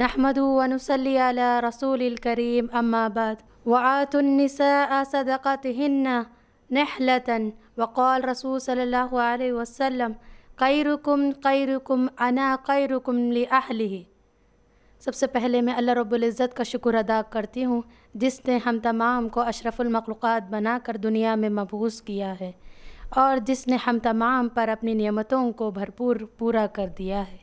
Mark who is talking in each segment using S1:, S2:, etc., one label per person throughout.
S1: نحمد ونصلي على رسول الكريم أما بعد وآتوا النساء صدقاتهن نحلة وقال رسول صلی اللہ علیہ وسلم خیرکم خیرکم انا خیرکم لأہلہ۔ سب سے پہلے میں اللہ رب العزت کا شکر ادا کرتی ہوں جس نے ہم تمام کو اشرف المخلوقات بنا کر دنیا میں مبعوث کیا ہے اور جس نے ہم تمام پر اپنی نعمتوں کو بھرپور پورا کر دیا ہے۔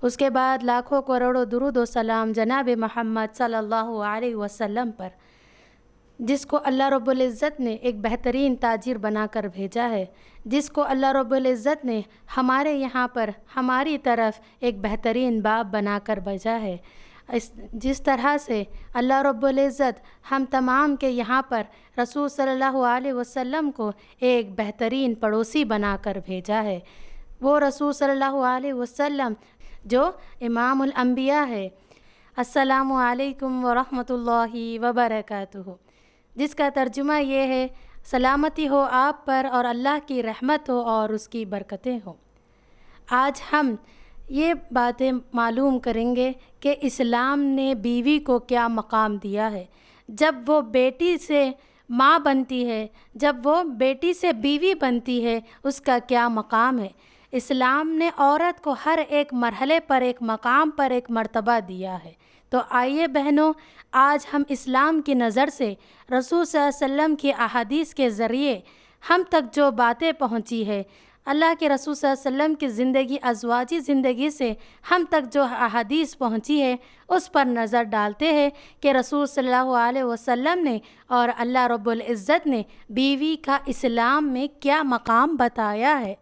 S1: اس کے بعد لاکھوں کروڑوں درود و سلام جناب محمد صلی اللہ علیہ وسلم پر، جس کو اللہ رب العزت نے ایک بہترین تاجر بنا کر بھیجا ہے، جس کو اللہ رب العزت نے ہمارے یہاں پر ہماری طرف ایک بہترین باپ بنا کر بھیجا ہے۔ جس طرح سے اللہ رب العزت ہم تمام کے یہاں پر رسول صلی اللہ علیہ وسلم کو ایک بہترین پڑوسی بنا کر بھیجا ہے، وہ رسول صلی اللہ علیہ وسلم جو امام الانبیاء ہے۔ السلام علیکم ورحمۃ اللہ وبرکاتہ، جس کا ترجمہ یہ ہے سلامتی ہو آپ پر اور اللہ کی رحمت ہو اور اس کی برکتیں ہوں۔ آج ہم یہ باتیں معلوم کریں گے کہ اسلام نے بیوی کو کیا مقام دیا ہے، جب وہ بیٹی سے ماں بنتی ہے، جب وہ بیٹی سے بیوی بنتی ہے، اس کا کیا مقام ہے۔ اسلام نے عورت کو ہر ایک مرحلے پر ایک مقام پر ایک مرتبہ دیا ہے۔ تو آئیے بہنوں، آج ہم اسلام کی نظر سے رسول صلی اللہ علیہ وسلم کی احادیث کے ذریعے ہم تک جو باتیں پہنچی ہے، اللہ کے رسول صلی اللہ علیہ وسلم کی زندگی، ازواجی زندگی سے ہم تک جو احادیث پہنچی ہے اس پر نظر ڈالتے ہیں کہ رسول صلی اللہ علیہ وسلم نے اور اللہ رب العزت نے بیوی کا اسلام میں کیا مقام بتایا ہے۔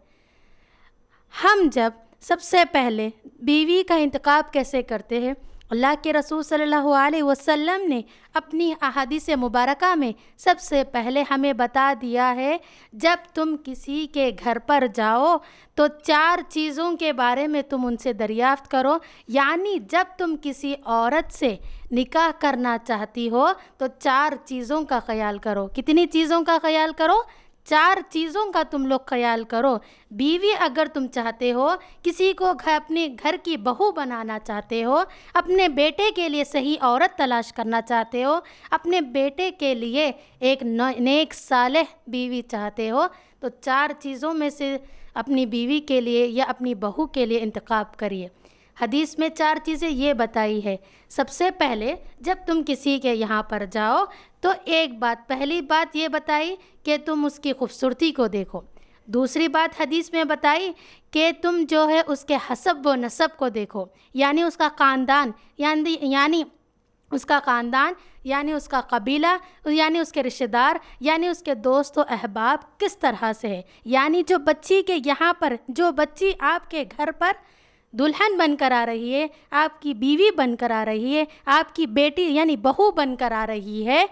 S1: ہم جب سب سے پہلے بیوی کا انتخاب کیسے کرتے ہیں، اللہ کے رسول صلی اللہ علیہ وسلم نے اپنی احادیث مبارکہ میں سب سے پہلے ہمیں بتا دیا ہے، جب تم کسی کے گھر پر جاؤ تو 4 چیزوں کے بارے میں تم ان سے دریافت کرو، یعنی جب تم کسی عورت سے نکاح کرنا چاہتی ہو تو 4 چیزوں کا خیال کرو۔ کتنی چیزوں کا خیال کرو؟ 4 چیزوں کا تم لوگ خیال کرو۔ بیوی اگر تم چاہتے ہو، کسی کو اپنے گھر کی بہو بنانا چاہتے ہو، اپنے بیٹے کے لیے صحیح عورت تلاش کرنا چاہتے ہو، اپنے بیٹے کے لیے ایک نیک صالح بیوی چاہتے ہو، تو 4 چیزوں میں سے اپنی بیوی کے لیے یا اپنی بہو کے لیے انتخاب کریے۔ حدیث میں 4 چیزیں یہ بتائی ہے۔ سب سے پہلے جب تم کسی کے یہاں پر جاؤ تو پہلی بات یہ بتائی کہ تم اس کی خوبصورتی کو دیکھو۔ دوسری بات حدیث میں بتائی کہ تم جو ہے اس کے حسب و نسب کو دیکھو، یعنی اس کا خاندان، یعنی اس کا خاندان، یعنی اس کا قبیلہ، یعنی اس کے رشتہ دار، یعنی اس کے دوست و احباب کس طرح سے ہے، یعنی جو بچی کے یہاں پر، جو بچی آپ کے گھر پر دلہن بن کر آ رہی ہے، آپ کی بیوی بن کر آ رہی ہے، آپ کی بیٹی یعنی بہو بن کر آ رہی ہے،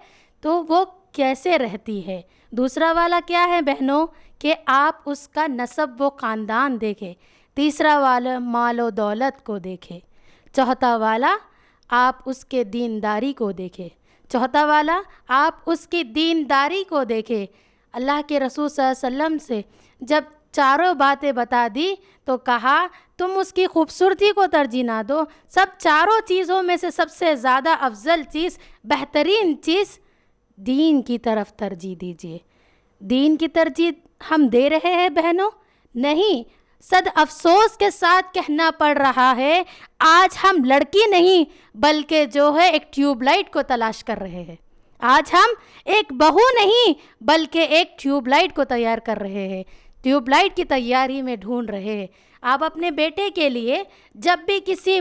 S1: تو وہ کیسے رہتی ہے۔ دوسرا والا کیا ہے بہنوں کہ آپ اس کا نسب و خاندان دیکھیں۔ تیسرا والا مال و دولت کو دیکھیں۔ چوتھا والا آپ اس کے دینداری کو دیکھیں۔ چوتھا والا آپ اس کی دینداری کو دیکھیں۔ اللہ کے رسول صلی اللہ علیہ وسلم سے جب 4 باتیں بتا دی تو کہا تم اس کی خوبصورتی کو ترجیح نہ دو، سب 4 چیزوں میں سے سب سے زیادہ افضل چیز، بہترین چیز دین کی طرف ترجیح دیجیے۔ دین کی ترجیح ہم دے رہے ہیں بہنوں؟ نہیں، صد افسوس کے ساتھ کہنا پڑ رہا ہے آج ہم لڑکی نہیں بلکہ جو ہے ایک ٹیوب لائٹ کو تلاش کر رہے ہیں۔ آج ہم ایک بہو نہیں بلکہ ایک ٹیوب لائٹ کو تیار کر رہے ہیں، ٹیوب لائٹ کی تیاری میں ڈھونڈ رہے ہیں۔ آپ اپنے بیٹے کے لیے جب بھی کسی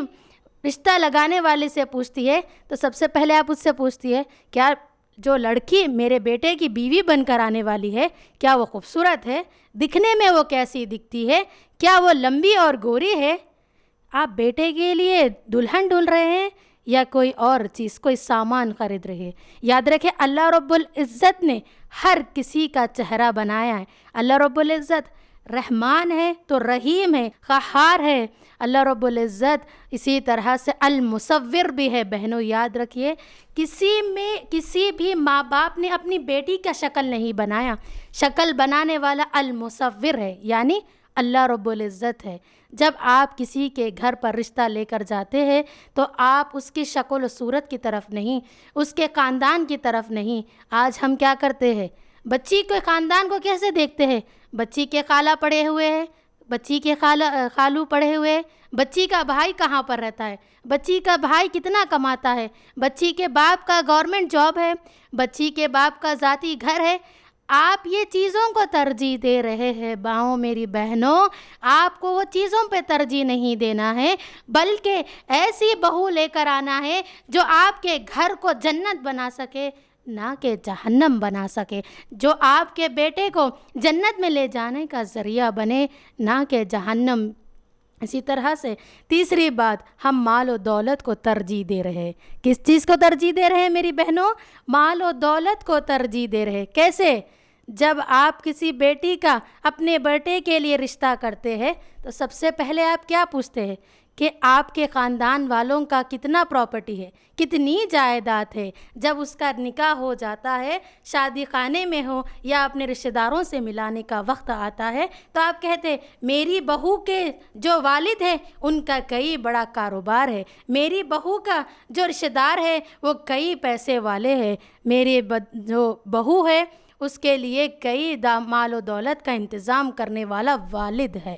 S1: رشتہ لگانے والے سے پوچھتی ہے تو سب سے پہلے آپ اس سے پوچھتی ہے کیا جو لڑکی میرے بیٹے کی بیوی بن کر آنے والی ہے کیا وہ خوبصورت ہے، دکھنے میں وہ کیسی دکھتی ہے، کیا وہ لمبی اور گوری ہے۔ آپ بیٹے کے لیے دلہن ڈھونڈ رہے ہیں یا کوئی اور چیز، کوئی سامان خرید رہے ہیں۔ یاد رکھیں اللہ رب العزت نے ہر کسی کا چہرہ بنایا ہے۔ اللہ رب العزت رحمان ہے تو رحیم ہے، قہار ہے۔ اللہ رب العزت اسی طرح سے المصور بھی ہے۔ بہنوں یاد رکھیے، کسی بھی ماں باپ نے اپنی بیٹی کا شکل نہیں بنایا، شکل بنانے والا المصور ہے، یعنی اللہ رب العزت ہے۔ جب آپ کسی کے گھر پر رشتہ لے کر جاتے ہیں تو آپ اس کی شکل و صورت کی طرف نہیں، اس کے خاندان کی طرف نہیں. آج ہم کیا کرتے ہیں؟ بچی کے خاندان کو کیسے دیکھتے ہیں؟ بچی کے خالہ پڑے ہوئے ہیں، بچی کے خالو پڑے ہوئے ہیں، بچی کا بھائی کہاں پر رہتا ہے، بچی کا بھائی کتنا کماتا ہے، بچی کے باپ کا گورنمنٹ جاب ہے، بچی کے باپ کا ذاتی گھر ہے. آپ یہ چیزوں کو ترجیح دے رہے ہیں. باؤں میری بہنوں، آپ کو وہ چیزوں پہ ترجیح نہیں دینا ہے، بلکہ ایسی بہو لے کر آنا ہے جو آپ کے گھر کو جنت بنا سکے، نہ کہ جہنم بنا سکے، جو آپ کے بیٹے کو جنت میں لے جانے کا ذریعہ بنے، نہ کہ جہنم. اسی طرح سے تیسری بات، ہم مال و دولت کو ترجیح دے رہے ہیں. کس چیز کو ترجیح دے رہے ہیں میری بہنوں؟ مال و دولت کو ترجیح دے رہے ہیں. کیسے؟ جب آپ کسی بیٹی کا اپنے بیٹے کے لیے رشتہ کرتے ہیں تو سب سے پہلے آپ کیا پوچھتے ہیں کہ آپ کے خاندان والوں کا کتنا پراپرٹی ہے، کتنی جائیداد ہے. جب اس کا نکاح ہو جاتا ہے، شادی خانے میں ہو یا اپنے رشتہ داروں سے ملانے کا وقت آتا ہے تو آپ کہتے ہیں میری بہو کے جو والد ہیں ان کا کئی بڑا کاروبار ہے، میری بہو کا جو رشتہ دار ہے وہ کئی پیسے والے ہیں، میری جو بہو ہے اس کے لیے کئی مال و دولت کا انتظام کرنے والا والد ہے.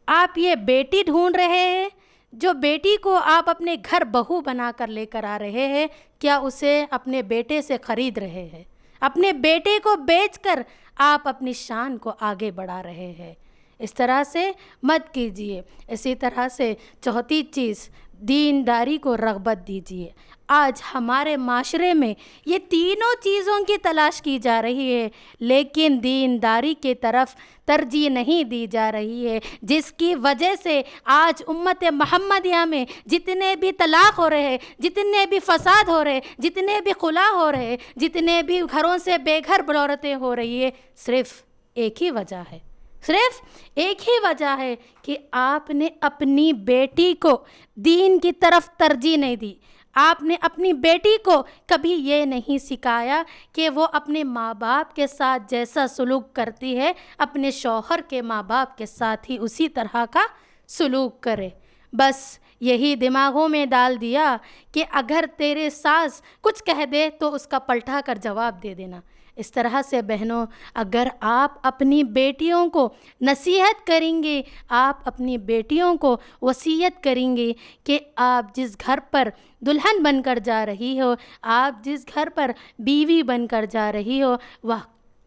S1: آپ یہ بیٹی ڈھونڈ رہے ہیں، جو بیٹی کو آپ اپنے گھر بہو بنا کر لے کر آ رہے ہیں، کیا اسے اپنے بیٹے سے خرید رہے ہیں؟ اپنے بیٹے کو بیچ کر آپ اپنی شان کو آگے بڑھا رہے ہیں. اس طرح سے مت کیجیے. اسی طرح سے چوتھی چیز، دینداری کو رغبت دیجیے. آج ہمارے معاشرے میں یہ تینوں چیزوں کی تلاش کی جا رہی ہے، لیکن دینداری کی طرف ترجیح نہیں دی جا رہی ہے، جس کی وجہ سے آج امت محمدیہ میں جتنے بھی طلاق ہو رہے ہیں، جتنے بھی فساد ہو رہے ہیں، جتنے بھی خلا ہو رہے ہیں، جتنے بھی گھروں سے بے گھر عورتیں ہو رہی ہے، صرف ایک ہی وجہ ہے، صرف ایک ہی وجہ ہے کہ آپ نے اپنی بیٹی کو دین کی طرف ترجیح نہیں دی. آپ نے اپنی بیٹی کو کبھی یہ نہیں سکھایا کہ وہ اپنے ماں باپ کے ساتھ جیسا سلوک کرتی ہے اپنے شوہر کے ماں باپ کے ساتھ ہی اسی طرح کا سلوک کرے. بس یہی دماغوں میں ڈال دیا کہ اگر تیرے ساس کچھ کہہ دے تو اس کا پلٹا کر جواب دے دینا. اس طرح سے بہنوں، اگر آپ اپنی بیٹیوں کو نصیحت کریں گے، آپ اپنی بیٹیوں کو وصیت کریں گے کہ آپ جس گھر پر دلہن بن کر جا رہی ہو، آپ جس گھر پر بیوی بن کر جا رہی ہو،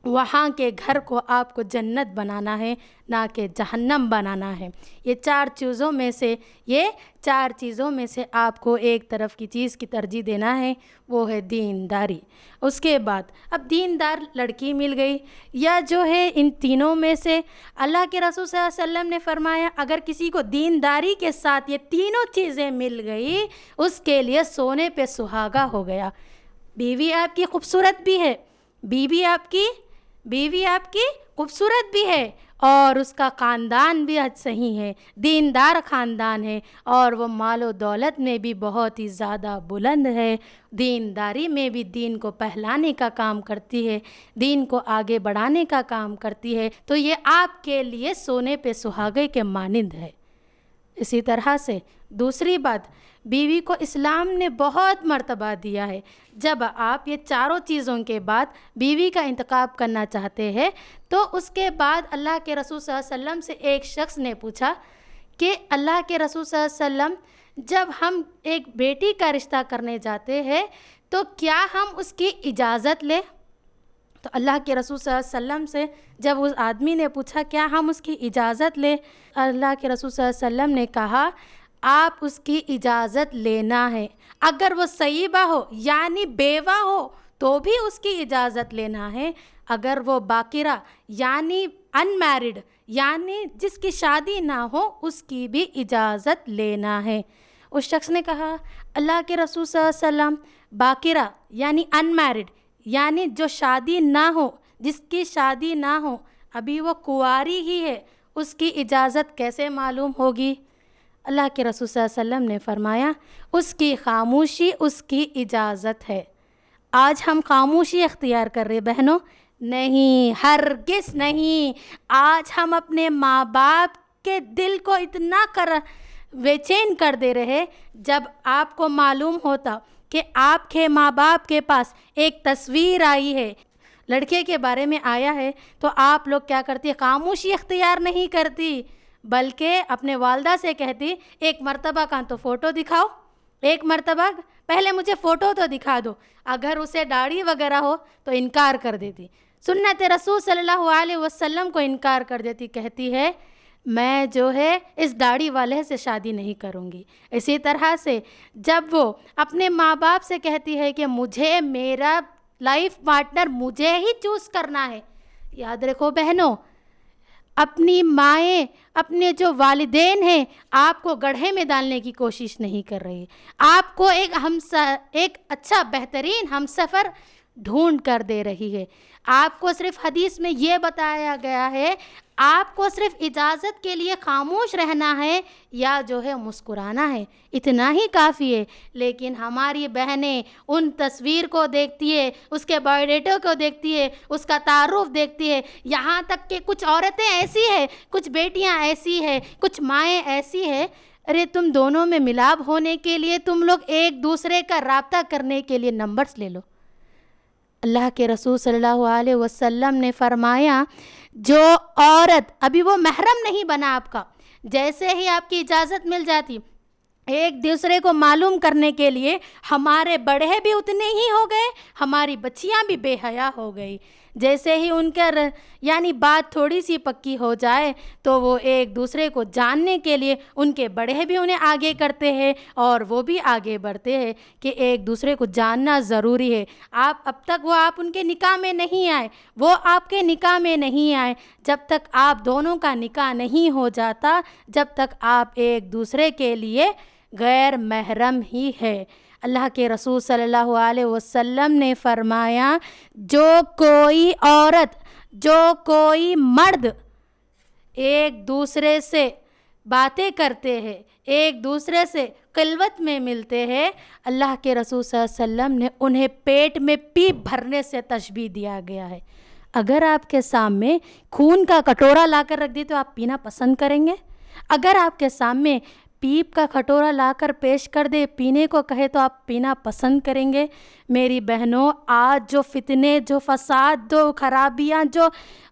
S1: وہاں کے گھر کو آپ کو جنت بنانا ہے، نہ کہ جہنم بنانا ہے. یہ چار چیزوں میں سے آپ کو ایک طرف کی چیز کی ترجیح دینا ہے، وہ ہے دینداری. اس کے بعد اب دیندار لڑکی مل گئی یا جو ہے ان تینوں میں سے اللہ کے رسول صلی اللہ علیہ وسلم نے فرمایا اگر کسی کو دینداری کے ساتھ یہ تینوں چیزیں مل گئی اس کے لیے سونے پہ سہاگا ہو گیا. بیوی آپ کی خوبصورت بھی ہے، بیوی آپ کی خوبصورت بھی ہے، اور اس کا خاندان بھی صحیح ہے، دیندار خاندان ہے، اور وہ مال و دولت میں بھی بہت ہی زیادہ بلند ہے، دینداری میں بھی دین کو پھیلانے کا کام کرتی ہے، دین کو آگے بڑھانے کا کام کرتی ہے، تو یہ آپ کے لیے سونے پہ سہاگے کے مانند ہے. اسی طرح سے دوسری بات، بیوی کو اسلام نے بہت مرتبہ دیا ہے. جب آپ یہ چاروں چیزوں کے بعد بیوی کا انتخاب کرنا چاہتے ہیں تو اس کے بعد اللہ کے رسول صلی اللہ علیہ وسلم سے ایک شخص نے پوچھا کہ اللہ کے رسول صلی اللہ علیہ وسلم، جب ہم ایک بیٹی کا رشتہ کرنے جاتے ہیں تو کیا ہم اس کی اجازت لیں؟ تو اللہ کے رسول صلی اللہ علیہ وسلم سے جب اس آدمی نے پوچھا کیا ہم اس کی اجازت لیں، اللہ کے رسول صلی اللہ علیہ وسلم نے کہا آپ اس کی اجازت لینا ہے. اگر وہ سیبہ ہو یعنی بیوہ ہو تو بھی اس کی اجازت لینا ہے، اگر وہ باکرہ یعنی ان میرڈ یعنی جس کی شادی نہ ہو اس کی بھی اجازت لینا ہے. اس شخص نے کہا اللہ کے رسول صلی اللہ علیہ وسلم، باکرہ یعنی ان میرڈ یعنی جو شادی نہ ہو، جس کی شادی نہ ہو، ابھی وہ کنواری ہی ہے، اس کی اجازت کیسے معلوم ہوگی؟ اللہ کے رسول صلی اللہ علیہ وسلم نے فرمایا اس کی خاموشی اس کی اجازت ہے. آج ہم خاموشی اختیار کر رہے بہنوں؟ نہیں، ہرگز نہیں. آج ہم اپنے ماں باپ کے دل کو اتنا بے چین کر دے رہے جب آپ کو معلوم ہوتا کہ آپ کے ماں باپ کے پاس ایک تصویر آئی ہے، لڑکے کے بارے میں آیا ہے، تو آپ لوگ کیا کرتی؟ خاموشی اختیار نہیں کرتی، بلکہ اپنے والدہ سے کہتی ایک مرتبہ کا تو فوٹو دکھاؤ، ایک مرتبہ پہلے مجھے فوٹو تو دکھا دو۔ اگر اسے داڑھی وغیرہ ہو تو انکار کر دیتی، سنت رسول صلی اللہ علیہ وسلم کو انکار کر دیتی، کہتی ہے میں جو ہے اس داڑھی والے سے شادی نہیں کروں گی۔ اسی طرح سے جب وہ اپنے ماں باپ سے کہتی ہے کہ مجھے میرا لائف پارٹنر مجھے ہی چوز کرنا ہے، یاد رکھو بہنوں، اپنی مائیں، اپنے جو والدین ہیں آپ کو گڑھے میں ڈالنے کی کوشش نہیں کر رہی، آپ کو ایک اچھا بہترین ہمسفر ڈھونڈ کر دے رہی ہے۔ آپ کو صرف حدیث میں یہ بتایا گیا ہے آپ کو صرف اجازت کے لیے خاموش رہنا ہے یا جو ہے مسکرانا ہے، اتنا ہی کافی ہے۔ لیکن ہماری بہنیں ان تصویر کو دیکھتی ہے، اس کے بایو ڈیٹا کو دیکھتی ہے، اس کا تعارف دیکھتی ہے، یہاں تک کہ کچھ عورتیں ایسی ہیں، کچھ بیٹیاں ایسی ہیں، کچھ مائیں ایسی ہیں، ارے تم دونوں میں ملاپ ہونے کے لیے تم لوگ ایک دوسرے کا رابطہ کرنے کے لیے نمبرز لے لو۔ اللہ کے رسول صلی اللہ علیہ وسلم نے فرمایا جو عورت ابھی وہ محرم نہیں بنا آپ کا، جیسے ہی آپ کی اجازت مل جاتی ایک دوسرے کو معلوم کرنے کے لیے، ہمارے بڑے بھی اتنے ہی ہو گئے، ہماری بچیاں بھی بے حیا ہو گئی۔ جیسے ہی ان کے یعنی بات تھوڑی سی پکی ہو جائے تو وہ ایک دوسرے کو جاننے کے لیے ان کے بڑے بھی انہیں آگے کرتے ہیں اور وہ بھی آگے بڑھتے ہیں کہ ایک دوسرے کو جاننا ضروری ہے۔ اب تک آپ ان کے نکاح میں نہیں آئے، وہ آپ کے نکاح میں نہیں آئے، جب تک آپ دونوں کا نکاح نہیں ہو جاتا، جب تک آپ ایک دوسرے کے لیے غیر محرم ہی ہے۔ اللہ کے رسول صلی اللہ علیہ وسلم نے فرمایا جو کوئی عورت، جو کوئی مرد ایک دوسرے سے باتیں کرتے ہیں، ایک دوسرے سے خلوت میں ملتے ہیں، اللہ کے رسول صلی اللہ علیہ وسلم نے انہیں پیٹ میں پیپ بھرنے سے تشبیہ دیا گیا ہے۔ اگر آپ کے سامنے خون کا کٹورا لا کر رکھ دی تو آپ پینا پسند کریں گے؟ اگر آپ کے سامنے پیپ کا کٹورا لا کر پیش کر دے، پینے کو کہے تو آپ پینا پسند کریں گے؟ میری بہنوں، آج جو فتنے، جو فساد، جو خرابیاں جو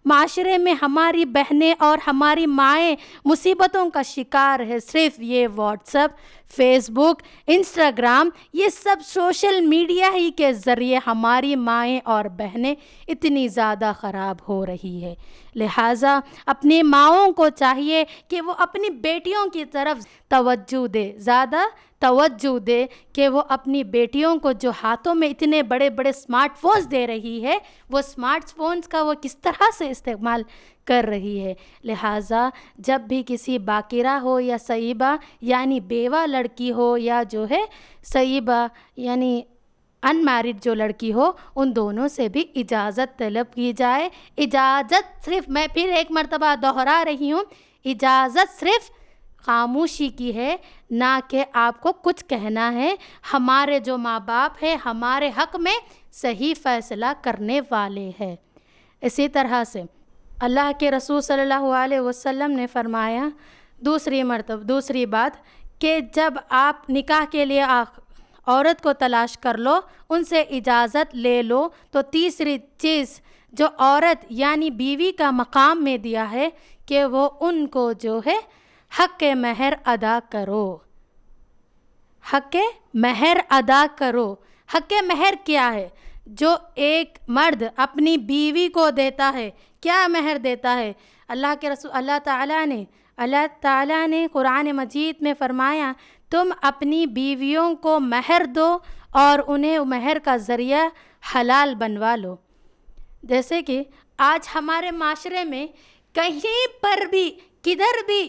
S1: معاشرے میں ہماری بہنیں اور ہماری مائیں مصیبتوں کا شکار ہے، صرف یہ واٹس ایپ، فیس بک، انسٹاگرام، یہ سب سوشل میڈیا ہی کے ذریعے ہماری مائیں اور بہنیں اتنی زیادہ خراب ہو رہی ہے۔ لہٰذا اپنی ماؤں کو چاہیے کہ وہ اپنی بیٹیوں کی طرف توجہ دے، زیادہ توجہ دے کہ وہ اپنی بیٹیوں کو جو ہاتھوں میں اتنے بڑے بڑے اسمارٹ فونز دے رہی ہے، وہ اسمارٹ فونز کا وہ کس طرح سے استعمال کر رہی ہے۔ لہٰذا جب بھی کسی باکرہ ہو یا سیبہ یعنی بیوہ لڑکی ہو یا جو ہے سیبہ یعنی ان میرڈ جو لڑکی ہو، ان دونوں سے بھی اجازت طلب کی جائے۔ اجازت صرف، میں پھر ایک مرتبہ دوہرا رہی ہوں، اجازت صرف خاموشی کی ہے، نہ کہ آپ کو کچھ کہنا ہے۔ ہمارے جو ماں باپ ہیں ہمارے حق میں صحیح فیصلہ کرنے والے ہیں۔ اسی طرح سے اللہ کے رسول صلی اللہ علیہ وسلم نے فرمایا دوسری بات کہ جب آپ نکاح کے لیے عورت کو تلاش کر لو، ان سے اجازت لے لو، تو تیسری چیز جو عورت یعنی بیوی کا مقام میں دیا ہے کہ وہ ان کو جو ہے حق مہر ادا کرو۔ حق مہر ادا کرو۔ حق مہر کیا ہے؟ جو ایک مرد اپنی بیوی کو دیتا ہے، کیا مہر دیتا ہے؟ اللہ کے رسول اللہ تعالیٰ نے قرآن مجید میں فرمایا تم اپنی بیویوں کو مہر دو اور انہیں مہر کا ذریعہ حلال بنوا لو۔ جیسے کہ آج ہمارے معاشرے میں کہیں پر بھی کدھر بھی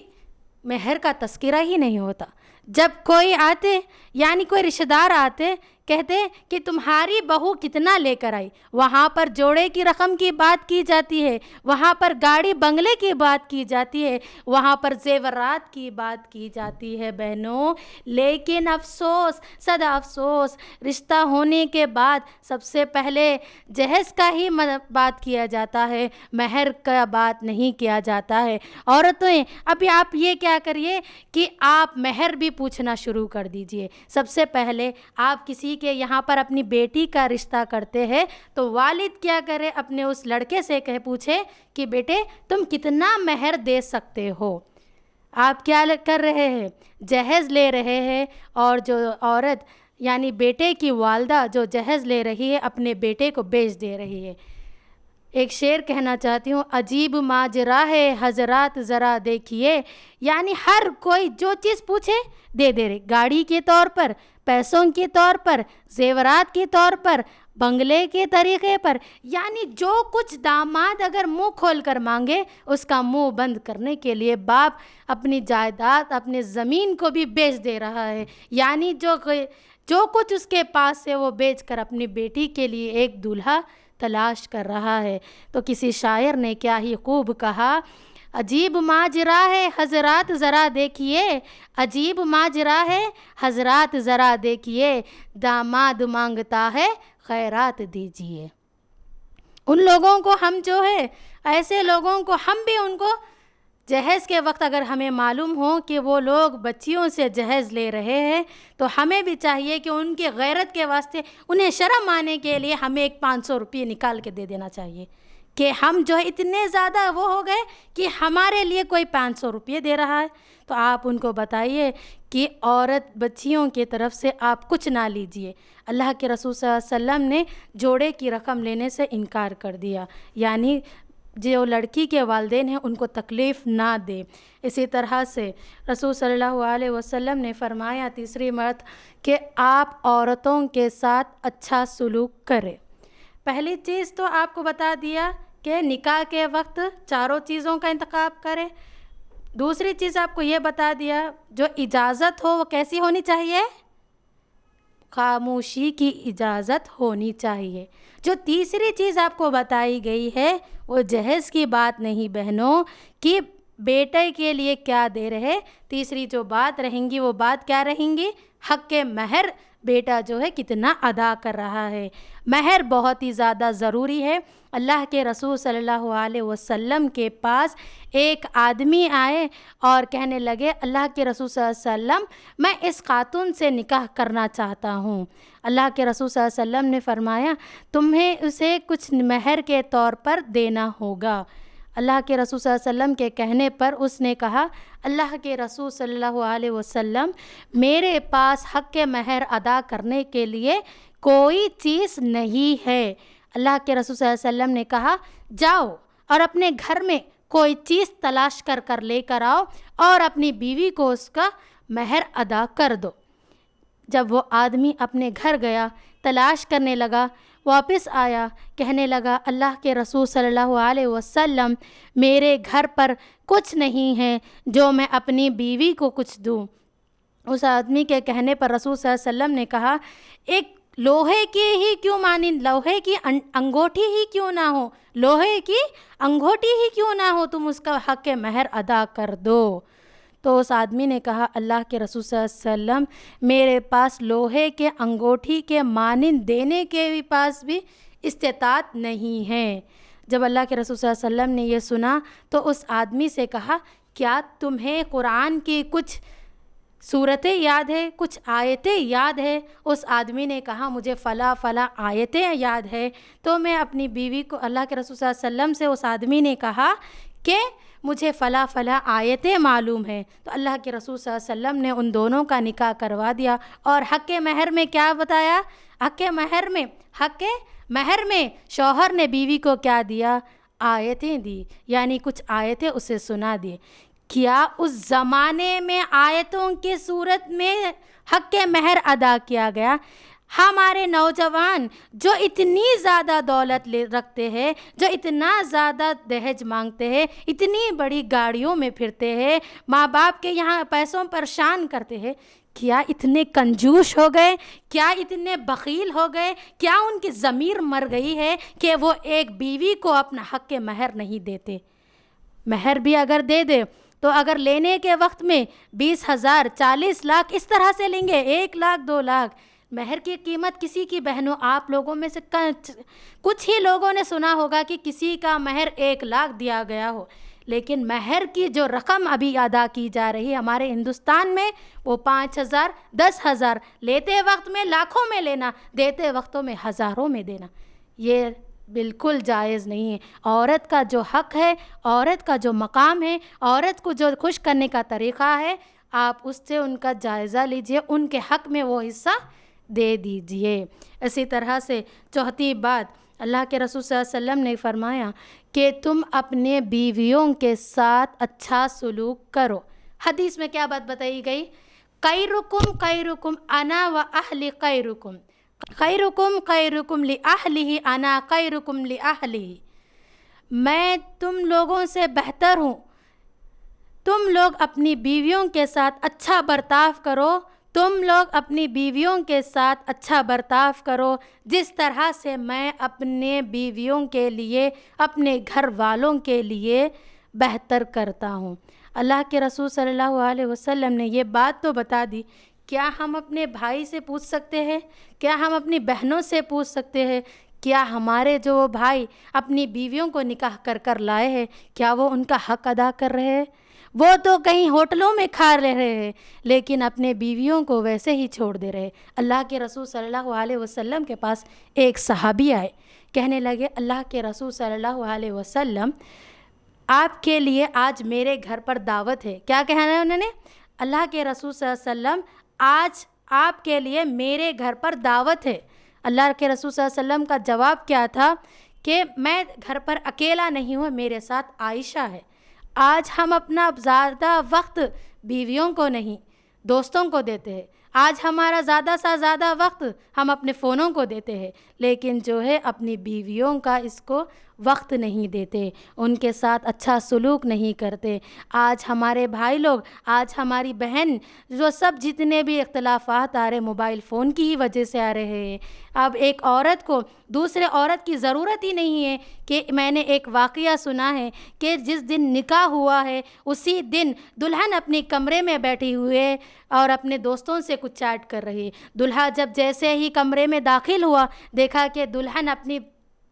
S1: مہر کا تذکرہ ہی نہیں ہوتا۔ جب کوئی آتے یعنی کوئی رشتہ دار آتے کہتے کہ تمہاری بہو کتنا لے کر آئی، وہاں پر جوڑے کی رقم کی بات کی جاتی ہے، وہاں پر گاڑی بنگلے کی بات کی جاتی ہے، وہاں پر زیورات کی بات کی جاتی ہے بہنوں۔ لیکن افسوس، صدا افسوس، رشتہ ہونے کے بعد سب سے پہلے جہیز کا ہی بات کیا جاتا ہے، مہر کا بات نہیں کیا جاتا ہے۔ عورتیں ابھی آپ یہ کیا کریے کہ آپ مہر بھی پوچھنا شروع کر دیجئے۔ سب سے پہلے آپ کسی کے یہاں پر اپنی بیٹی کا رشتہ کرتے ہیں تو والد کیا کرے، اپنے اس لڑکے سے پوچھے کہ بیٹے تم کتنا مہر دے سکتے ہو۔ آپ کیا کر رہے ہیں؟ جہیز لے رہے ہیں، اور جو عورت یعنی بیٹے کی والدہ جو جہیز لے رہی ہے اپنے بیٹے کو بیچ دے رہی ہے۔ ایک شعر کہنا چاہتی ہوں، عجیب ماجرا ہے حضرات ذرا دیکھیے، یعنی ہر کوئی جو چیز پوچھے دے رہے، گاڑی کے طور پر، پیسوں کے طور پر، زیورات کے طور پر، بنگلے کے طریقے پر، یعنی جو کچھ داماد اگر منہ کھول کر مانگے اس کا منہ بند کرنے کے لیے باپ اپنی جائیداد، اپنی زمین کو بھی بیچ دے رہا ہے، یعنی جو کچھ اس کے پاس ہے وہ بیچ کر اپنی بیٹی کے لیے ایک دولہا تلاش کر رہا ہے۔ تو کسی شاعر نے کیا ہی خوب کہا، عجیب ماجرا ہے حضرات ذرا دیکھیے، عجیب ماجرا ہے حضرات ذرا دیکھیے، داماد مانگتا ہے خیرات دیجیے۔ ان لوگوں کو ہم جو ہے، ایسے لوگوں کو ہم بھی ان کو جہیز کے وقت اگر ہمیں معلوم ہو کہ وہ لوگ بچیوں سے جہیز لے رہے ہیں تو ہمیں بھی چاہیے کہ ان کی غیرت کے واسطے انہیں شرم آنے کے لیے ہمیں ایک 500 روپے نکال کے دے دینا چاہیے کہ ہم جو ہے اتنے زیادہ وہ ہو گئے کہ ہمارے لیے کوئی 500 روپے دے رہا ہے۔ تو آپ ان کو بتائیے کہ عورت بچیوں کی طرف سے آپ کچھ نہ لیجئے۔ اللہ کے رسول صلی اللہ علیہ وسلم نے جوڑے کی رقم لینے سے انکار کر دیا، یعنی جو لڑکی کے والدین ہیں ان کو تکلیف نہ دے۔ اسی طرح سے رسول صلی اللہ علیہ وسلم نے فرمایا تیسری مرت کہ آپ عورتوں کے ساتھ اچھا سلوک کریں۔ پہلی چیز تو آپ کو بتا دیا کہ نکاح کے وقت چاروں چیزوں کا انتخاب کرے۔ دوسری چیز آپ کو یہ بتا دیا جو اجازت ہو وہ کیسی ہونی چاہیے، خاموشی کی اجازت ہونی چاہیے۔ جو تیسری چیز آپ کو بتائی گئی ہے وہ جہیز کی بات نہیں بہنوں کہ بیٹے کے لیے کیا دے رہے، تیسری جو بات رہیں گی وہ بات کیا رہیں گی، حق مہر بیٹا جو ہے کتنا ادا کر رہا ہے۔ مہر بہت ہی زیادہ ضروری ہے۔ اللہ کے رسول صلی اللہ علیہ وسلم کے پاس ایک آدمی آئے اور کہنے لگے، اللہ کے رسول صلی اللہ علیہ وسلم میں اس خاتون سے نکاح کرنا چاہتا ہوں۔ اللہ کے رسول صلی اللہ علیہ وسلم نے فرمایا تمہیں اسے کچھ مہر کے طور پر دینا ہوگا۔ اللہ کے رسول صلی اللہ علیہ وسلم کے کہنے پر اس نے کہا، اللہ کے رسول صلی اللہ علیہ وسلم میرے پاس حق مہر ادا کرنے کے لیے کوئی چیز نہیں ہے۔ اللہ کے رسول صلی اللہ علیہ وسلم نے کہا جاؤ اور اپنے گھر میں کوئی چیز تلاش کر لے کر آؤ اور اپنی بیوی کو اس کا مہر ادا کر دو۔ جب وہ آدمی اپنے گھر گیا، تلاش کرنے لگا، واپس آیا، کہنے لگا اللہ کے رسول صلی اللہ علیہ وسلم میرے گھر پر کچھ نہیں ہے جو میں اپنی بیوی کو کچھ دوں۔ اس آدمی کے کہنے پر رسول صلی اللہ علیہ وسلم نے کہا ایک لوہے کی ہی کیوں مانند لوہے کی انگوٹھی ہی کیوں نہ ہو، لوہے کی انگوٹھی ہی کیوں نہ ہو، تم اس کا حق مہر ادا کر دو۔ تو اس آدمی نے کہا اللہ کے رسول صلی اللہ علیہ وسلم میرے پاس لوہے کے انگوٹھی کے مانند دینے کے بھی پاس بھی استطاعت نہیں ہے۔ جب اللہ کے رسول صلی اللہ علیہ وسلم نے یہ سنا تو اس آدمی سے کہا کیا تمہیں قرآن کی کچھ صورتیں یاد ہے، کچھ آیتیں یاد ہے؟ اس آدمی نے کہا مجھے فلاں آیتیں یاد ہے۔ تو میں اپنی بیوی کو، اللہ کے رسول صلی اللہ علیہ وسلم سے اس آدمی نے کہا کہ مجھے فلاں آیتیں معلوم ہیں۔ تو اللہ کے رسول صلی اللہ علیہ وسلم نے ان دونوں کا نکاح کروا دیا۔ اور حق مہر میں کیا بتایا؟ حق مہر میں شوہر نے بیوی کو کیا دیا؟ آیتیں دی، یعنی کچھ آیتیں اسے سنا دی۔ کیا اس زمانے میں آیتوں کی صورت میں حق مہر ادا کیا گیا؟ ہمارے نوجوان جو اتنی زیادہ دولت رکھتے ہیں، جو اتنا زیادہ دہیج مانگتے ہیں، اتنی بڑی گاڑیوں میں پھرتے ہیں، ماں باپ کے یہاں پیسوں پر شان کرتے ہیں، کیا اتنے کنجوس ہو گئے؟ کیا اتنے بخیل ہو گئے؟ کیا ان کی ضمیر مر گئی ہے کہ وہ ایک بیوی کو اپنا حق مہر نہیں دیتے؟ مہر بھی اگر دے دے تو اگر لینے کے وقت میں 20,000 40 لاکھ اس طرح سے لیں گے، 1 لاکھ 2 لاکھ۔ مہر کی قیمت کسی کی بہنوں، آپ لوگوں میں سے کچھ ہی لوگوں نے سنا ہوگا کہ کسی کا مہر 1 لاکھ دیا گیا ہو، لیکن مہر کی جو رقم ابھی ادا کی جا رہی ہے ہمارے ہندوستان میں، وہ 5,000 10,000، لیتے وقت میں لاکھوں میں لینا، دیتے وقتوں میں ہزاروں میں دینا، یہ بالکل جائز نہیں ہے۔ عورت کا جو حق ہے، عورت کا جو مقام ہے، عورت کو جو خوش کرنے کا طریقہ ہے، آپ اس سے ان کا جائزہ لیجئے، ان کے حق میں وہ حصہ دے دیجئے۔ اسی طرح سے چوتھی بات، اللہ کے رسول صلی اللہ علیہ وسلم نے فرمایا کہ تم اپنے بیویوں کے ساتھ اچھا سلوک کرو۔ حدیث میں کیا بات بتائی گئی؟ خیرکم خیرکم انا و اہلی خیرکم، خیرکم خیرکم لأہلہ انا خیرکم لأہلہ، میں تم لوگوں سے بہتر ہوں، تم لوگ اپنی بیویوں کے ساتھ اچھا برتاؤ کرو، تم لوگ اپنی بیویوں کے ساتھ اچھا برتاؤ کرو جس طرح سے میں اپنے بیویوں کے لیے، اپنے گھر والوں کے لیے بہتر کرتا ہوں۔ اللہ کے رسول صلی اللہ علیہ وسلم نے یہ بات تو بتا دی، کیا ہم اپنے بھائی سے پوچھ سکتے ہیں؟ کیا ہم اپنی بہنوں سے پوچھ سکتے ہیں؟ کیا ہمارے جو بھائی اپنی بیویوں کو نکاح کر کر لائے ہیں، کیا وہ ان کا حق ادا کر رہے ہیں؟ وہ تو کہیں ہوٹلوں میں کھا رہے ہیں، لیکن اپنے بیویوں کو ویسے ہی چھوڑ دے رہے۔ اللہ کے رسول صلی اللہ علیہ وسلم کے پاس ایک صحابی آئے، کہنے لگے اللہ کے رسول صلی اللہ علیہ وسلم، آپ کے لیے آج میرے گھر پر دعوت ہے۔ کیا کہنا ہے انہوں نے؟ اللہ کے رسول صلی اللہ علیہ وسلم، آج آپ کے لیے میرے گھر پر دعوت ہے۔ اللہ کے رسول صلی اللہ علیہ وسلم کا جواب کیا تھا کہ میں گھر پر اکیلا نہیں ہوں، میرے ساتھ عائشہ ہے۔ آج ہم اپنا زیادہ وقت بیویوں کو نہیں، دوستوں کو دیتے ہیں۔ آج ہمارا زیادہ سے زیادہ وقت ہم اپنے فونوں کو دیتے ہیں، لیکن جو ہے اپنی بیویوں کا اس کو وقت نہیں دیتے، ان کے ساتھ اچھا سلوک نہیں کرتے۔ آج ہمارے بھائی لوگ، آج ہماری بہن، جو سب جتنے بھی اختلافات آ رہے موبائل فون کی ہی وجہ سے آ رہے ہیں۔ اب ایک عورت کو دوسرے عورت کی ضرورت ہی نہیں ہے کہ میں نے ایک واقعہ سنا ہے کہ جس دن نکاح ہوا ہے اسی دن دلہن اپنی کمرے میں بیٹھی ہوئے اور اپنے دوستوں سے کچھ چیٹ کر رہی ہے۔ دلہا جب جیسے ہی کمرے میں داخل ہوا، دیکھا کہ دلہن اپنی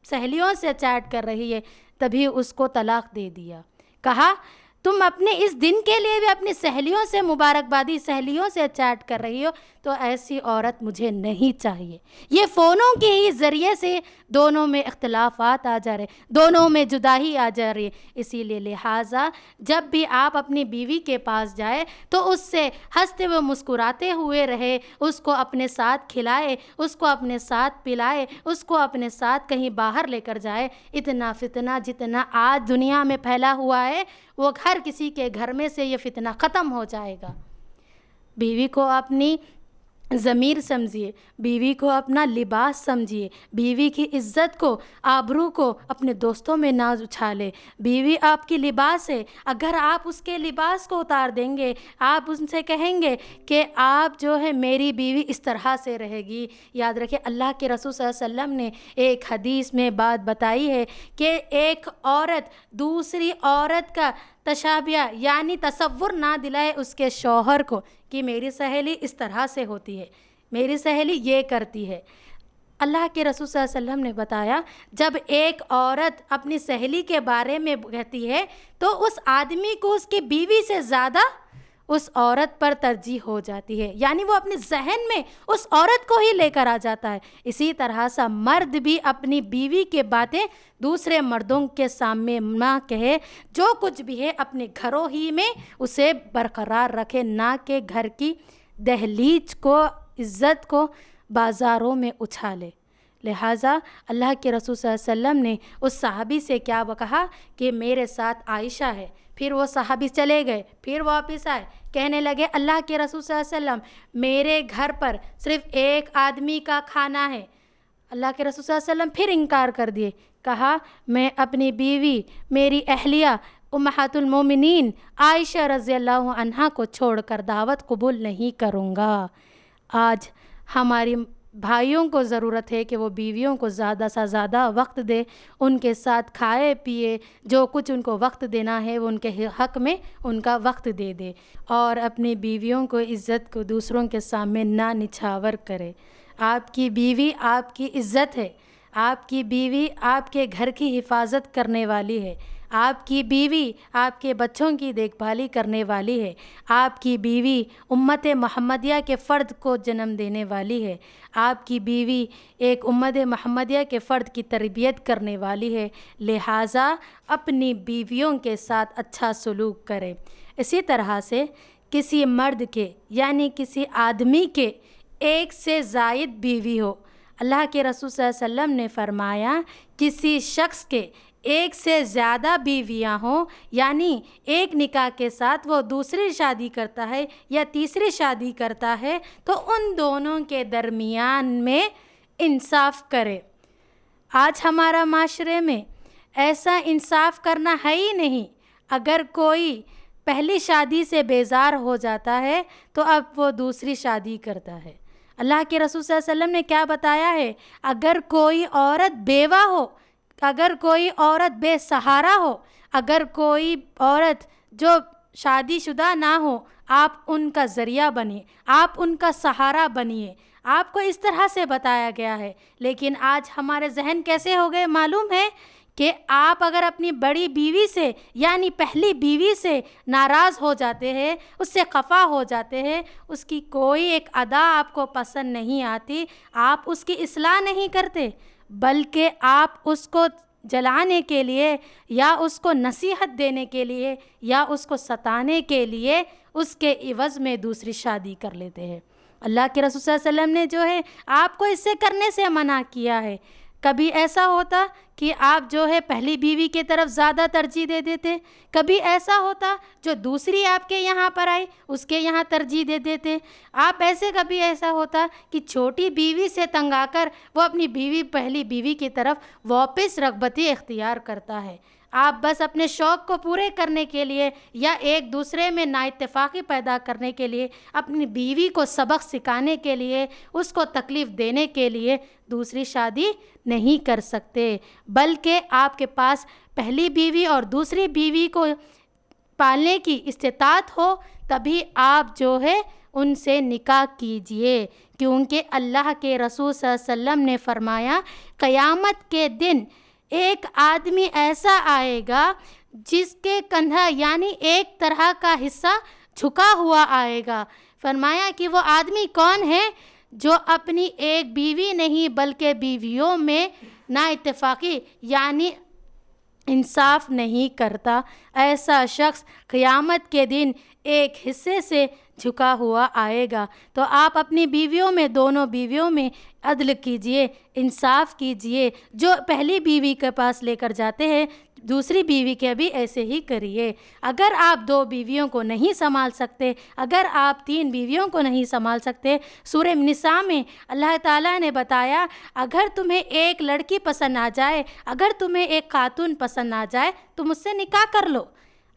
S1: سہیلیوں سے چیٹ کر رہی ہے، تبھی اس کو طلاق دے دیا۔ کہا تم اپنے اس دن کے لیے بھی اپنی سہیلیوں سے مبارکبادی، سہیلیوں سے چیٹ کر رہی ہو، تو ایسی عورت مجھے نہیں چاہیے۔ یہ فونوں کے ہی ذریعے سے دونوں میں اختلافات آ جا رہے، دونوں میں جدائی آ جا رہی ہے۔ اسی لیے لہٰذا جب بھی آپ اپنی بیوی کے پاس جائے تو اس سے ہنستے ہوئے مسکراتے ہوئے رہے، اس کو اپنے ساتھ کھلائے، اس کو اپنے ساتھ پلائے، اس کو اپنے ساتھ کہیں باہر لے کر جائے۔ اتنا فتنہ جتنا آج دنیا میں پھیلا ہوا ہے، وہ ہر کسی کے گھر میں سے یہ فتنہ ختم ہو جائے گا۔ بیوی کو اپنی ضمیر سمجھیے، بیوی کو اپنا لباس سمجھیے، بیوی کی عزت کو، آبرو کو اپنے دوستوں میں نہ اچھالے۔ بیوی آپ کی لباس ہے، اگر آپ اس کے لباس کو اتار دیں گے، آپ ان سے کہیں گے کہ آپ جو ہے میری بیوی اس طرح سے رہے گی، یاد رکھیں اللہ کے رسول صلی اللہ علیہ وسلم نے ایک حدیث میں بات بتائی ہے کہ ایک عورت دوسری عورت کا تشابیہ یعنی تصور نہ دلائے اس کے شوہر کو کہ میری سہیلی اس طرح سے ہوتی ہے، میری سہیلی یہ کرتی ہے۔ اللہ کے رسول صلی اللہ علیہ وسلم نے بتایا جب ایک عورت اپنی سہیلی کے بارے میں کہتی ہے تو اس آدمی کو اس کی بیوی سے زیادہ اس عورت پر ترجیح ہو جاتی ہے، یعنی وہ اپنے ذہن میں اس عورت کو ہی لے کر آ جاتا ہے۔ اسی طرح سے مرد بھی اپنی بیوی کے باتیں دوسرے مردوں کے سامنے نہ کہے، جو کچھ بھی ہے اپنے گھروں ہی میں اسے برقرار رکھے، نہ کہ گھر کی دہلیز کو، عزت کو بازاروں میں اچھالے۔ لہٰذا اللہ کے رسول صلی اللہ علیہ وسلم نے اس صحابی سے کیا کہا کہ میرے ساتھ عائشہ ہے، پھر وہ صحابی چلے گئے، پھر واپس آئے، کہنے لگے اللہ کے رسول صلی اللہ علیہ وسلم میرے گھر پر صرف ایک آدمی کا کھانا ہے۔ اللہ کے رسول صلی اللہ علیہ وسلم پھر انکار کر دیے، کہا میں اپنی بیوی، میری اہلیہ امہات المومنین عائشہ رضی اللہ عنہا کو چھوڑ کر دعوت قبول نہیں کروں گا۔ آج ہماری بھائیوں کو ضرورت ہے کہ وہ بیویوں کو زیادہ سے زیادہ وقت دے، ان کے ساتھ کھائے پیے، جو کچھ ان کو وقت دینا ہے وہ ان کے حق میں ان کا وقت دے دے، اور اپنی بیویوں کو عزت کو دوسروں کے سامنے نہ نچھاور کرے۔ آپ کی بیوی آپ کی عزت ہے، آپ کی بیوی آپ کے گھر کی حفاظت کرنے والی ہے، آپ کی بیوی آپ کے بچوں کی دیکھ بھالی کرنے والی ہے، آپ کی بیوی امت محمدیہ کے فرد کو جنم دینے والی ہے، آپ کی بیوی ایک امت محمدیہ کے فرد کی تربیت کرنے والی ہے، لہٰذا اپنی بیویوں کے ساتھ اچھا سلوک کرے۔ اسی طرح سے کسی مرد کے یعنی کسی آدمی کے ایک سے زائد بیوی ہو، اللہ کے رسول صلی اللہ علیہ وسلم نے فرمایا کسی شخص کے ایک سے زیادہ بیویاں ہوں، یعنی ایک نکاح کے ساتھ وہ دوسری شادی کرتا ہے یا تیسری شادی کرتا ہے، تو ان دونوں کے درمیان میں انصاف کرے۔ آج ہمارا معاشرے میں ایسا انصاف کرنا ہے ہی نہیں۔ اگر کوئی پہلی شادی سے بیزار ہو جاتا ہے تو اب وہ دوسری شادی کرتا ہے۔ اللہ کے رسول صلی اللہ علیہ وسلم نے کیا بتایا ہے؟ اگر کوئی عورت بیوہ ہو، اگر کوئی عورت بے سہارا ہو، اگر کوئی عورت جو شادی شدہ نہ ہو، آپ ان کا ذریعہ بنیے، آپ ان کا سہارا بنیے۔ آپ کو اس طرح سے بتایا گیا ہے، لیکن آج ہمارے ذہن کیسے ہو گئے معلوم ہے کہ آپ اگر اپنی بڑی بیوی سے یعنی پہلی بیوی سے ناراض ہو جاتے ہیں، اس سے خفا ہو جاتے ہیں، اس کی کوئی ایک ادا آپ کو پسند نہیں آتی، آپ اس کی اصلاح نہیں کرتے، بلکہ آپ اس کو جلانے کے لیے یا اس کو نصیحت دینے کے لیے یا اس کو ستانے کے لیے اس کے عوض میں دوسری شادی کر لیتے ہیں۔ اللہ کے رسول صلی اللہ علیہ وسلم نے جو ہے آپ کو اس سے کرنے سے منع کیا ہے۔ کبھی ایسا ہوتا کہ آپ جو ہے پہلی بیوی کی طرف زیادہ ترجیح دے دیتے، کبھی ایسا ہوتا جو دوسری آپ کے یہاں پر آئی اس کے یہاں ترجیح دے دیتے، آپ ایسے کبھی ایسا ہوتا کہ چھوٹی بیوی سے تنگ آ کر وہ اپنی پہلی بیوی کی طرف واپس رغبتی اختیار کرتا ہے۔ آپ بس اپنے شوق کو پورے کرنے کے لیے یا ایک دوسرے میں نااتفاقی پیدا کرنے کے لیے، اپنی بیوی کو سبق سکھانے کے لیے، اس کو تکلیف دینے کے لیے دوسری شادی نہیں کر سکتے، بلکہ آپ کے پاس پہلی بیوی اور دوسری بیوی کو پالنے کی استطاعت ہو تبھی آپ جو ہے ان سے نکاح کیجئے، کیونکہ اللہ کے رسول صلی اللہ علیہ وسلم نے فرمایا قیامت کے دن ایک آدمی ایسا آئے گا جس کے کندھا یعنی ایک طرح کا حصہ جھکا ہوا آئے گا۔ فرمایا کہ وہ آدمی کون ہے؟ جو اپنی ایک بیوی نہیں بلکہ بیویوں میں نااتفاقی یعنی انصاف نہیں کرتا۔ ایسا شخص قیامت کے دن ایک حصے سے جھکا ہوا آئے گا۔ تو آپ اپنی بیویوں میں، دونوں بیویوں میں عدل کیجئے، انصاف کیجئے۔ جو پہلی بیوی کے پاس لے کر جاتے ہیں دوسری بیوی کے بھی ایسے ہی کریے۔ اگر آپ 2 بیویوں کو نہیں سنبھال سکتے، اگر آپ 3 بیویوں کو نہیں سنبھال سکتے، سورہ نساء میں اللہ تعالیٰ نے بتایا اگر تمہیں ایک لڑکی پسند آ جائے، اگر تمہیں ایک خاتون پسند آ جائے تم اس سے نکاح کر لو۔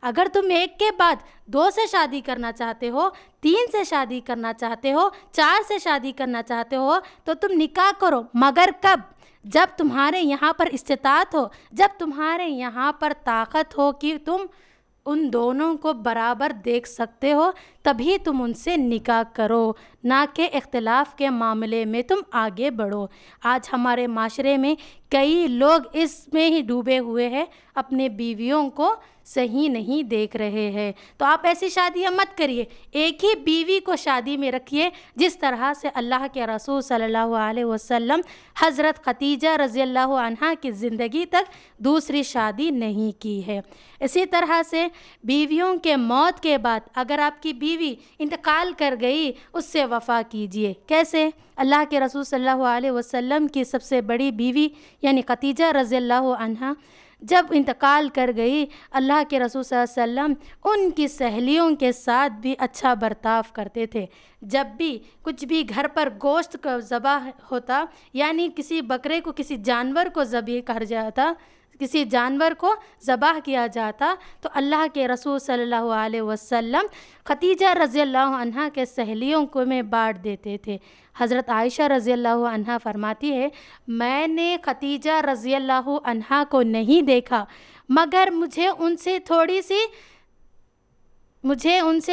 S1: اگر تم ایک کے بعد 2 سے شادی کرنا چاہتے ہو، 3 سے شادی کرنا چاہتے ہو، 4 سے شادی کرنا چاہتے ہو تو تم نکاح کرو، مگر کب؟ جب تمہارے یہاں پر استطاعت ہو، جب تمہارے یہاں پر طاقت ہو کہ تم ان دونوں کو برابر دیکھ سکتے ہو، تبھی تم ان سے نکاح کرو، نہ کہ اختلاف کے معاملے میں تم آگے بڑھو۔ آج ہمارے معاشرے میں کئی لوگ اس میں ہی ڈوبے ہوئے ہیں، اپنے بیویوں کو صحیح نہیں دیکھ رہے ہیں۔ تو آپ ایسی شادیاں مت کریے، ایک ہی بیوی کو شادی میں رکھیے، جس طرح سے اللہ کے رسول صلی اللہ علیہ وسلم حضرت خدیجہ رضی اللہ عنہا کی زندگی تک دوسری شادی نہیں کی ہے۔ اسی طرح سے بیویوں کے موت کے بعد اگر آپ کی بیوی انتقال کر گئی اس سے وفا کیجئے۔ کیسے؟ اللہ کے رسول صلی اللہ علیہ وسلم کی سب سے بڑی بیوی یعنی خدیجہ رضی اللہ عنہا جب انتقال کر گئی اللہ کے رسول صلی اللہ علیہ وسلم ان کی سہیلیوں کے ساتھ بھی اچھا برتاؤ کرتے تھے۔ جب بھی کچھ بھی گھر پر گوشت کا ذبح ہوتا، یعنی کسی بکرے کو، کسی جانور کو ذبح کر جاتا، کسی جانور کو ذبح کیا جاتا، تو اللہ کے رسول صلی اللہ علیہ وسلم خدیجہ رضی اللہ عنہا کے سہیلیوں کو میں بانٹ دیتے تھے۔ حضرت عائشہ رضی اللہ عنہا فرماتی ہے، میں نے خدیجہ رضی اللہ عنہا کو نہیں دیکھا مگر مجھے ان سے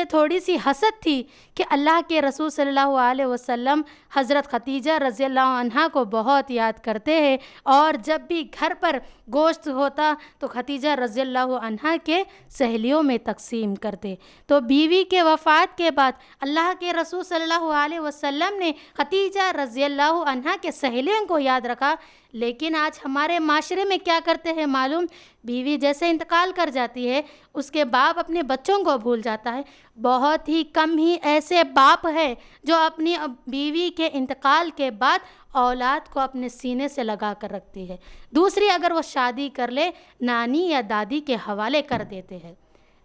S1: تھوڑی سی حسد تھی کہ اللہ کے رسول صلی اللہ علیہ وسلم حضرت خدیجہ رضی اللہ عنہا کو بہت یاد کرتے ہیں، اور جب بھی گھر پر گوشت ہوتا تو خدیجہ رضی اللہ عنہا کے سہیلیوں میں تقسیم کرتے۔ تو بیوی کے وفات کے بعد اللہ کے رسول صلی اللہ علیہ وسلم نے خدیجہ رضی اللہ عنہا کے سہیلیوں کو یاد رکھا۔ لیکن آج ہمارے معاشرے میں کیا کرتے ہیں معلوم؟ بیوی جیسے انتقال کر جاتی ہے، اس کے باپ اپنے بچوں کو بھول جاتا ہے۔ بہت ہی کم ہی ایسے باپ ہیں جو اپنی بیوی کے انتقال کے بعد اولاد کو اپنے سینے سے لگا کر رکھتی ہے، دوسری اگر وہ شادی کر لے نانی یا دادی کے حوالے کر دیتے ہیں۔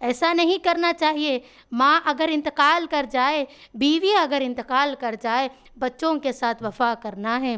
S1: ایسا نہیں کرنا چاہیے۔ ماں اگر انتقال کر جائے، بیوی اگر انتقال کر جائے، بچوں کے ساتھ وفا کرنا ہے۔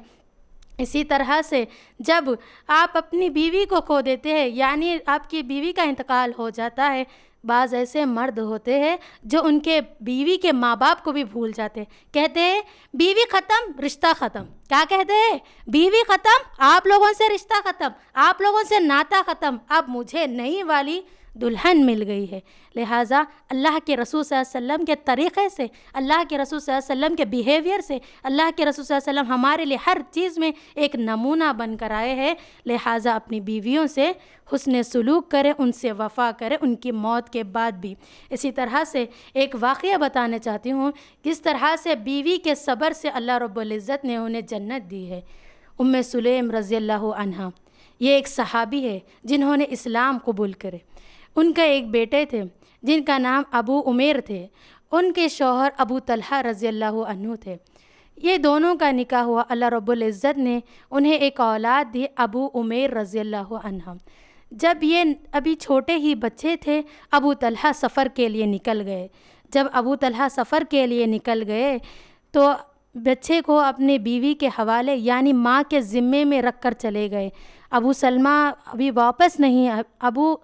S1: اسی طرح سے جب آپ اپنی بیوی کو کھو دیتے ہیں، یعنی آپ کی بیوی کا انتقال ہو جاتا ہے، بعض ایسے مرد ہوتے ہیں جو ان کے بیوی کے ماں باپ کو بھی بھول جاتے، کہتے ہیں بیوی ختم رشتہ ختم۔ کیا کہتے ہیں؟ بیوی ختم، آپ لوگوں سے رشتہ ختم، آپ لوگوں سے ناتا ختم، اب مجھے نئی والی دلہن مل گئی ہے۔ لہٰذا اللہ کے رسول صلی اللہ علیہ وسلم کے طریقے سے، اللہ کے رسول صلی اللہ علیہ وسلم کے بیہیویئر سے، اللہ کے رسول صلی اللہ علیہ وسلم ہمارے لیے ہر چیز میں ایک نمونہ بن کر آئے ہیں۔ لہٰذا اپنی بیویوں سے حسن سلوک کریں، ان سے وفا کریں، ان کی موت کے بعد بھی۔ اسی طرح سے ایک واقعہ بتانا چاہتی ہوں، کس طرح سے بیوی کے صبر سے اللہ رب العزت نے انہیں جنت دی ہے۔ ام سلیم رضی اللہ عنہا یہ ایک صحابی ہے جنہوں نے اسلام قبول کرے۔ ان کا ایک بیٹے تھے جن کا نام ابو عمیر تھے، ان کے شوہر ابو طلحہ رضی اللہ عنہ تھے۔ یہ دونوں کا نکاح ہوا، اللہ رب العزت نے انہیں ایک اولاد دی ابو عمیر رضی اللہ عنہ۔ جب یہ ابھی چھوٹے ہی بچے تھے، ابو طلحہ سفر کے لیے نکل گئے۔ جب ابو طلحہ سفر کے لیے نکل گئے تو بچے کو اپنے بیوی کے حوالے یعنی ماں کے ذمے میں رکھ کر چلے گئے۔ ابو سلمہ ابھی واپس نہیں، ابو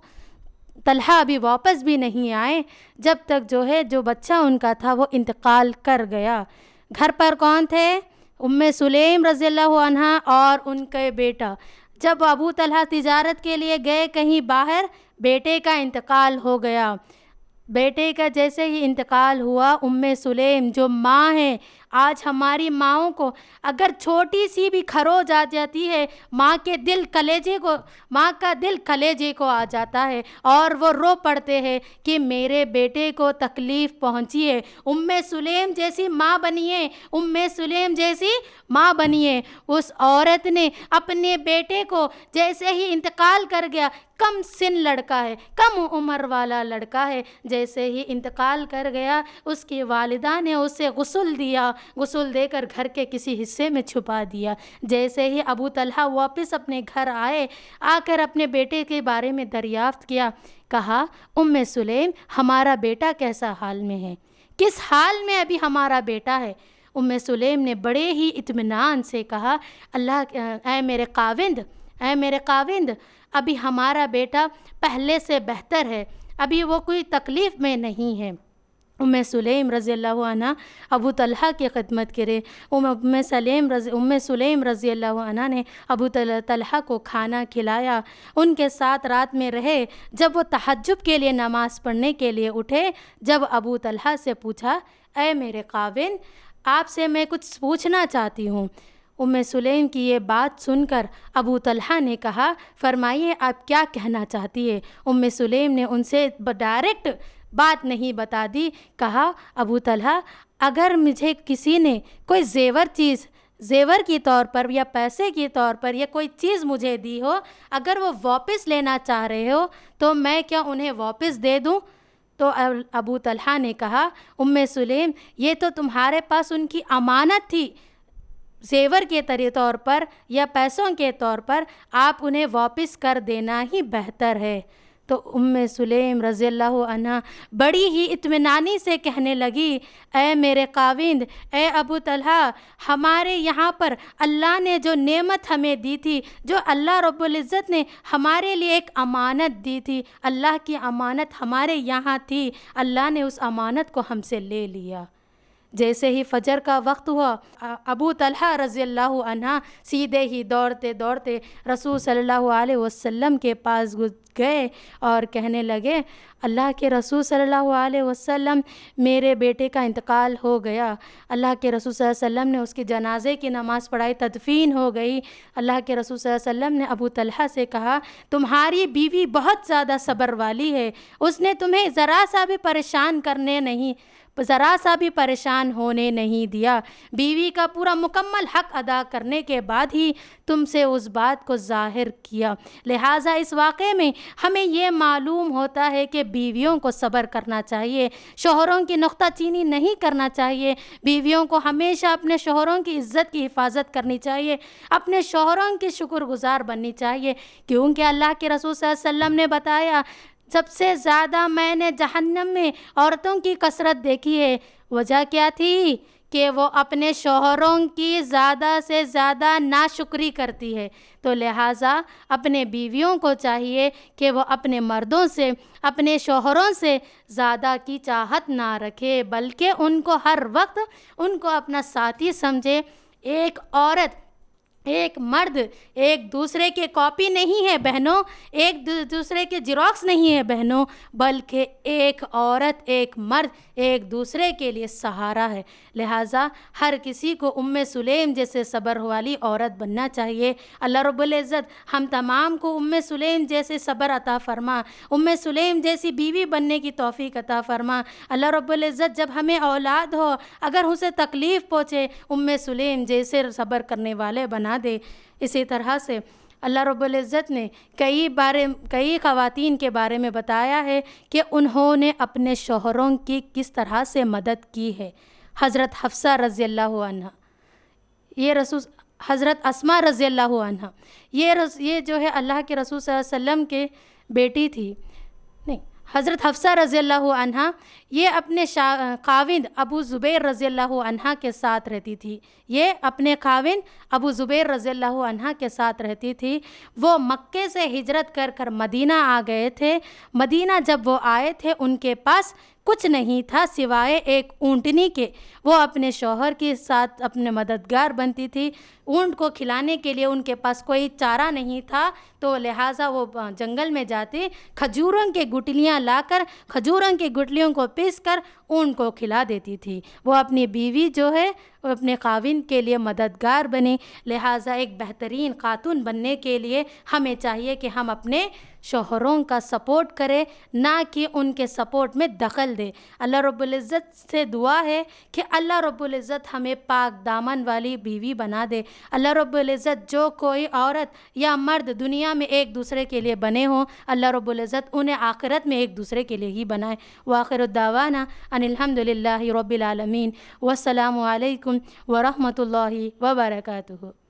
S1: طلحہ ابھی واپس بھی نہیں آئے، جب تک جو بچہ ان کا تھا وہ انتقال کر گیا۔ گھر پر کون تھے؟ ام سلیم رضی اللہ عنہا اور ان کے بیٹا۔ جب ابو طلحہ تجارت کے لیے گئے کہیں باہر، بیٹے کا انتقال ہو گیا۔ بیٹے کا جیسے ہی انتقال ہوا، ام سلیم جو ماں ہیں، آج ہماری ماؤں کو اگر چھوٹی سی بھی خروچ آ جاتی ہے، ماں کا دل کلیجے کو آ جاتا ہے اور وہ رو پڑتے ہیں کہ میرے بیٹے کو تکلیف پہنچی ہے۔ ام سلیم جیسی ماں بنیے، ام سلیم جیسی ماں بنیے۔ اس عورت نے اپنے بیٹے کو جیسے ہی انتقال کر گیا، کم سن لڑکا ہے، کم عمر والا لڑکا ہے، جیسے ہی انتقال کر گیا، اس کی والدہ نے اسے غسل دیا، غسل دے کر گھر کے کسی حصے میں چھپا دیا۔ جیسے ہی ابو طلحہ واپس اپنے گھر آئے، آ کر اپنے بیٹے کے بارے میں دریافت کیا، کہا ام سلیم ہمارا بیٹا کیسا حال میں ہے؟ کس حال میں ابھی ہمارا بیٹا ہے؟ ام سلیم نے بڑے ہی اطمینان سے کہا، اے میرے خاوند، ابھی ہمارا بیٹا پہلے سے بہتر ہے، ابھی وہ کوئی تکلیف میں نہیں ہے۔ ام سلیم رضی اللہ عنہ ابو طلحہ کی خدمت کرے۔ ام سلیم رضی اللہ عنہ نے ابو طلحہ کو کھانا کھلایا، ان کے ساتھ رات میں رہے۔ جب وہ تہجد کے لیے نماز پڑھنے کے لیے اٹھے، جب ابو طلحہ سے پوچھا، اے میرے خاوند، آپ سے میں کچھ پوچھنا چاہتی ہوں۔ ام سلیم کی یہ بات سن کر ابو طلحہ نے کہا، فرمائیے آپ کیا کہنا چاہتی ہے؟ ام سلیم نے ان سے ڈائریکٹ بات نہیں بتا دی، کہا ابو طلحہ اگر مجھے کسی نے کوئی زیور کی طور پر یا پیسے کی طور پر یا کوئی چیز مجھے دی ہو، اگر وہ واپس لینا چاہ رہے ہو تو میں کیا انہیں واپس دے دوں؟ تو ابو طلحہ نے کہا، ام سلیم یہ تو تمہارے پاس ان کی امانت تھی، زیور کے طور پر یا پیسوں کے طور پر آپ انہیں واپس کر دینا ہی بہتر ہے۔ تو سلیم رضی اللہ عنہ بڑی ہی اطمینانی سے کہنے لگی، اے میرے خاوند، اے ابو طلحہ، ہمارے یہاں پر اللہ نے جو نعمت ہمیں دی تھی، جو اللہ رب العزت نے ہمارے لیے ایک امانت دی تھی، اللہ کی امانت ہمارے یہاں تھی، اللہ نے اس امانت کو ہم سے لے لیا۔ جیسے ہی فجر کا وقت ہوا، ابو طلحہ رضی اللہ عنہ سیدھے ہی دوڑتے دوڑتے رسول صلی اللہ علیہ وسلم کے پاس گئے اور کہنے لگے، اللہ کے رسول صلی اللہ علیہ وسلم، میرے بیٹے کا انتقال ہو گیا۔ اللہ کے رسول صلی اللہ علیہ وسلم نے اس کی جنازے کی نماز پڑھائی، تدفین ہو گئی۔ اللہ کے رسول صلی اللہ علیہ وسلم نے ابو طلحہ سے کہا، تمہاری بیوی بہت زیادہ صبر والی ہے، اس نے تمہیں ذرا سا بھی پریشان ہونے نہیں دیا، بیوی کا پورا مکمل حق ادا کرنے کے بعد ہی تم سے اس بات کو ظاہر کیا۔ لہٰذا اس واقعے میں ہمیں یہ معلوم ہوتا ہے کہ بیویوں کو صبر کرنا چاہیے، شوہروں کی نکتہ چینی نہیں کرنا چاہیے، بیویوں کو ہمیشہ اپنے شوہروں کی عزت کی حفاظت کرنی چاہیے، اپنے شوہروں کی شکر گزار بننی چاہیے، کیونکہ اللہ کے رسول صلی اللہ علیہ وسلم نے بتایا، سب سے زیادہ میں نے جہنم میں عورتوں کی کثرت دیکھی ہے۔ وجہ کیا تھی؟ کہ وہ اپنے شوہروں کی زیادہ سے زیادہ ناشکری کرتی ہے۔ تو لہٰذا اپنے بیویوں کو چاہیے کہ وہ اپنے مردوں سے، اپنے شوہروں سے زیادہ کی چاہت نہ رکھے، بلکہ ان کو ہر وقت ان کو اپنا ساتھی سمجھے۔ ایک عورت، ایک مرد ایک دوسرے کے کاپی نہیں ہے بہنوں، ایک دوسرے کے جیروکس نہیں ہے بہنوں، بلکہ ایک عورت، ایک مرد ایک دوسرے کے لیے سہارا ہے۔ لہٰذا ہر کسی کو سلیم جیسے صبر والی عورت بننا چاہیے۔ اللہ رب العزت ہم تمام کو سلیم جیسے صبر عطا فرما، سلیم جیسی بیوی بننے کی توفیق عطا فرما۔ اللہ رب العزت جب ہمیں اولاد ہو، اگر اسے تکلیف پہنچے، سلیم جیسے صبر کرنے والے بنا دے۔ اسی طرح سے اللہ رب العزت نے کئی خواتین کے بارے میں بتایا ہے کہ انہوں نے اپنے شوہروں کی کس طرح سے مدد کی ہے۔ حضرت حفصہ رضی اللہ عنہ، حضرت اسماء رضی اللہ عنہ، یہ جو ہے اللہ کے رسول صلی اللہ علیہ وسلم کے بیٹی تھی، حضرت حفصہ رضی اللہ عنہ یہ اپنے خاوند ابو زبیر رضی اللہ عنہ کے ساتھ رہتی تھی۔ یہ اپنے خاوند ابو زبیر رضی اللہ عنہ کے ساتھ رہتی تھی۔ وہ مکے سے ہجرت کر مدینہ آ گئے تھے۔ مدینہ جب وہ آئے تھے، ان کے پاس کچھ نہیں تھا سوائے ایک اونٹنی کے۔ وہ اپنے شوہر کے ساتھ اپنے مددگار بنتی تھی۔ اونٹ کو کھلانے کے لیے ان کے پاس کوئی چارہ نہیں تھا، تو لہٰذا وہ جنگل میں جاتی، کھجوروں کے گٹلیاں لا کر کھجوروں کی گٹلیوں کو پیس کر اونٹ کو کھلا دیتی تھی۔ وہ اپنی بیوی جو ہے وہ اپنے خاوند کے لیے مددگار بنی۔ لہٰذا ایک بہترین خاتون بننے کے لیے ہمیں چاہیے کہ ہم اپنے شوہروں کا سپورٹ کریں، نہ کہ ان کے سپورٹ میں دخل دے۔ اللہ رب العزت سے دعا ہے کہ اللہ رب العزت ہمیں پاک دامن والی بیوی بنا دے۔ اللہ رب العزت جو کوئی عورت یا مرد دنیا میں ایک دوسرے کے لیے بنے ہوں، اللہ رب العزت انہیں آخرت میں ایک دوسرے کے لیے ہی بنائے۔ وآخر الدعوانا ان الحمد للہ رب العالمین، والسلام علیکم ورحمۃ اللہ وبرکاتہ۔